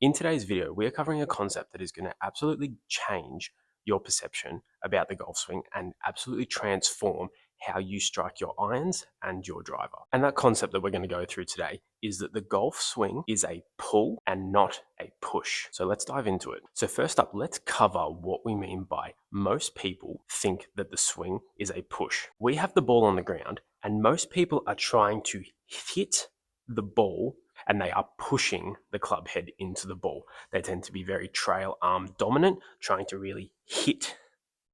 In today's video, we are covering a concept that is going to absolutely change your perception about the golf swing and absolutely transform how you strike your irons and your driver. And that concept that we're going to go through today is that the golf swing is a pull and not a push. So let's dive into it. So first up, let's cover what we mean by most people think that the swing is a push. We have the ball on the ground and most people are trying to hit the ball and they are pushing the club head into the ball. They tend to be very trail arm dominant, trying to really hit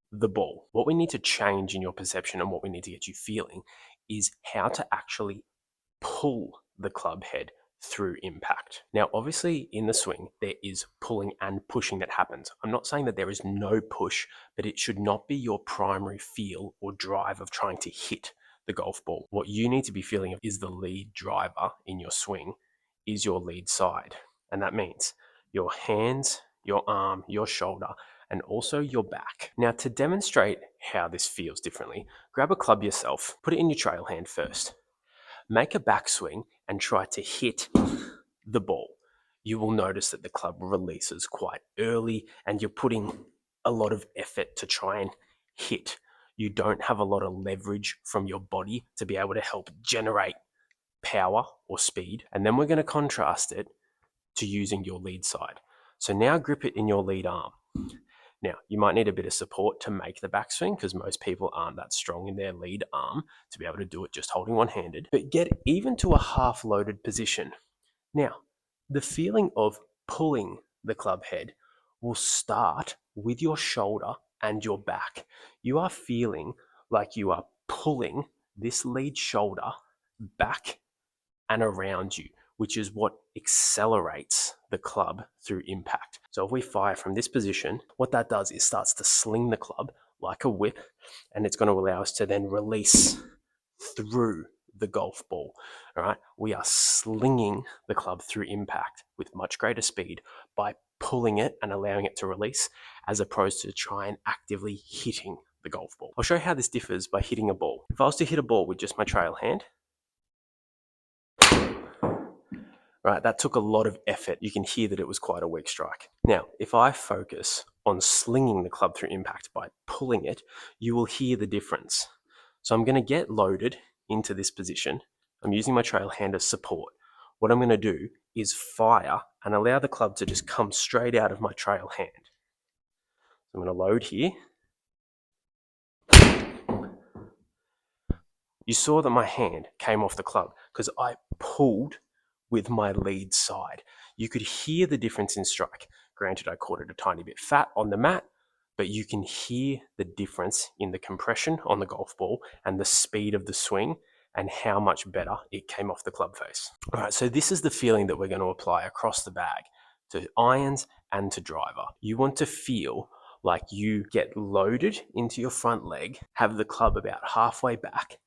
the ball. What we need to change in your perception and what we need to get you feeling is how to actually pull the club head through impact. Now, obviously in the swing, there is pulling and pushing that happens. I'm not saying that there is no push, but it should not be your primary feel or drive of trying to hit the golf ball. What you need to be feeling is the lead driver in your swing is your lead side. And that means your hands, your arm, your shoulder, and also your back. Now, to demonstrate how this feels differently, grab a club yourself, put it in your trail hand first. Make a backswing and try to hit the ball. You will notice that the club releases quite early and you're putting a lot of effort to try and hit. You don't have a lot of leverage from your body to be able to help generate power or speed. And then we're going to contrast it to using your lead side. So now grip it in your lead arm. Now, you might need a bit of support to make the backswing because most people aren't that strong in their lead arm to be able to do it just holding one-handed. But get even to a half-loaded position. Now, the feeling of pulling the club head will start with your shoulder and your back. You are feeling like you are pulling this lead shoulder back and around you, which is what accelerates the club through impact. So if we fire from this position, what that does is starts to sling the club like a whip, and it's going to allow us to then release through the golf ball. All right, we are slinging the club through impact with much greater speed by pulling it and allowing it to release, as opposed to try and actively hitting the golf ball. I'll show you how this differs by hitting a ball. If I was to hit a ball with just my trail hand, right, that took a lot of effort. You can hear that it was quite a weak strike. Now, if I focus on slinging the club through impact by pulling it, you will hear the difference. So I'm going to get loaded into this position. I'm using my trail hand as support. What I'm going to do is fire and allow the club to just come straight out of my trail hand. I'm going to load here. You saw that my hand came off the club because I pulled with my lead side. You could hear the difference in strike. Granted, I caught it a tiny bit fat on the mat, but you can hear the difference in the compression on the golf ball and the speed of the swing and how much better it came off the club face. All right, so this is the feeling that we're going to apply across the bag to irons and to driver. You want to feel like you get loaded into your front leg, have the club about halfway back,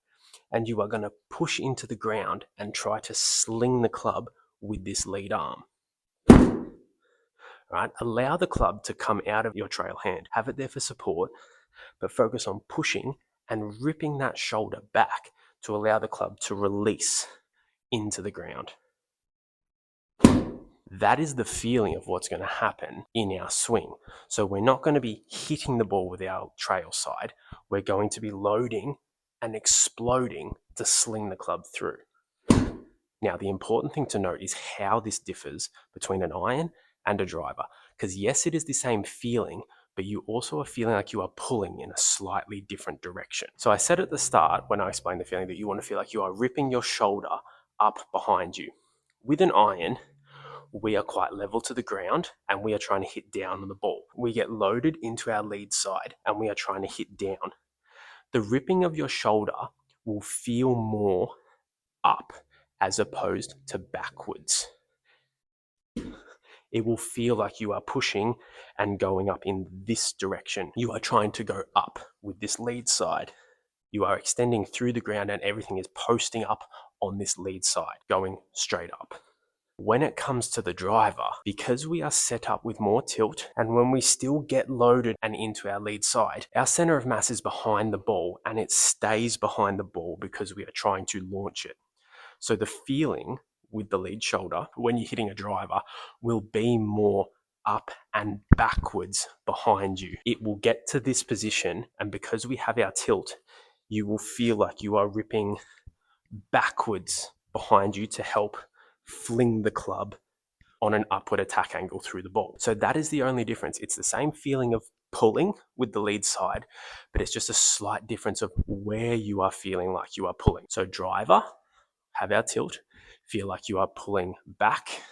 and you are going to push into the ground and try to sling the club with this lead arm. Right? Allow the club to come out of your trail hand. Have it there for support, but focus on pushing and ripping that shoulder back to allow the club to release into the ground. That is the feeling of what's going to happen in our swing. So we're not going to be hitting the ball with our trail side. We're going to be loading and exploding to sling the club through. Now, the important thing to note is how this differs between an iron and a driver. Because yes, it is the same feeling, but you also are feeling like you are pulling in a slightly different direction. So I said at the start, when I explained the feeling, that you want to feel like you are ripping your shoulder up behind you. With an iron, we are quite level to the ground and we are trying to hit down on the ball. We get loaded into our lead side and we are trying to hit down. The ripping of your shoulder will feel more up as opposed to backwards. It will feel like you are pushing and going up in this direction. You are trying to go up with this lead side. You are extending through the ground and everything is posting up on this lead side, going straight up. When it comes to the driver, because we are set up with more tilt, and when we still get loaded and into our lead side, our center of mass is behind the ball and it stays behind the ball because we are trying to launch it. So the feeling with the lead shoulder, when you're hitting a driver, will be more up and backwards behind you. It will get to this position, and because we have our tilt, you will feel like you are ripping backwards behind you to help fling the club on an upward attack angle through the ball. So that is the only difference. It's the same feeling of pulling with the lead side, but it's just a slight difference of where you are feeling like you are pulling. So driver, have our tilt, feel like you are pulling back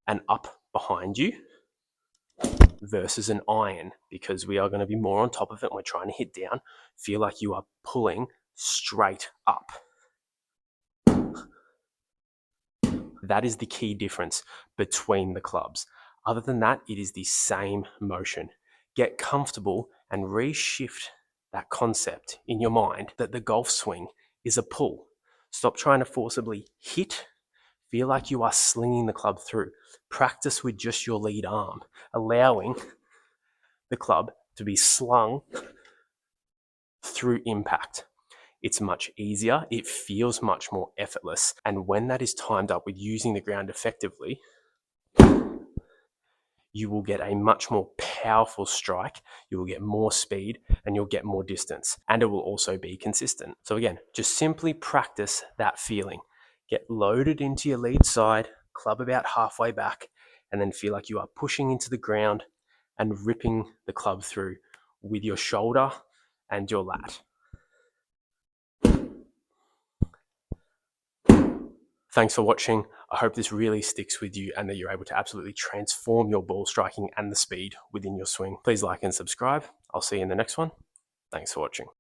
and up behind you, versus an iron, because we are going to be more on top of it and we're trying to hit down, feel like you are pulling straight up. That is the key difference between the clubs. Other than that, it is the same motion. Get comfortable and reshift that concept in your mind that the golf swing is a pull. Stop trying to forcibly hit. Feel like you are slinging the club through. Practice with just your lead arm, allowing the club to be slung through impact. It's much easier, it feels much more effortless, and when that is timed up with using the ground effectively, you will get a much more powerful strike, you will get more speed, and you'll get more distance, and it will also be consistent. So again, just simply practice that feeling. Get loaded into your lead side, club about halfway back, and then feel like you are pushing into the ground and ripping the club through with your shoulder and your lat. Thanks for watching. I hope this really sticks with you and that you're able to absolutely transform your ball striking and the speed within your swing. Please like and subscribe. I'll see you in the next one. Thanks for watching.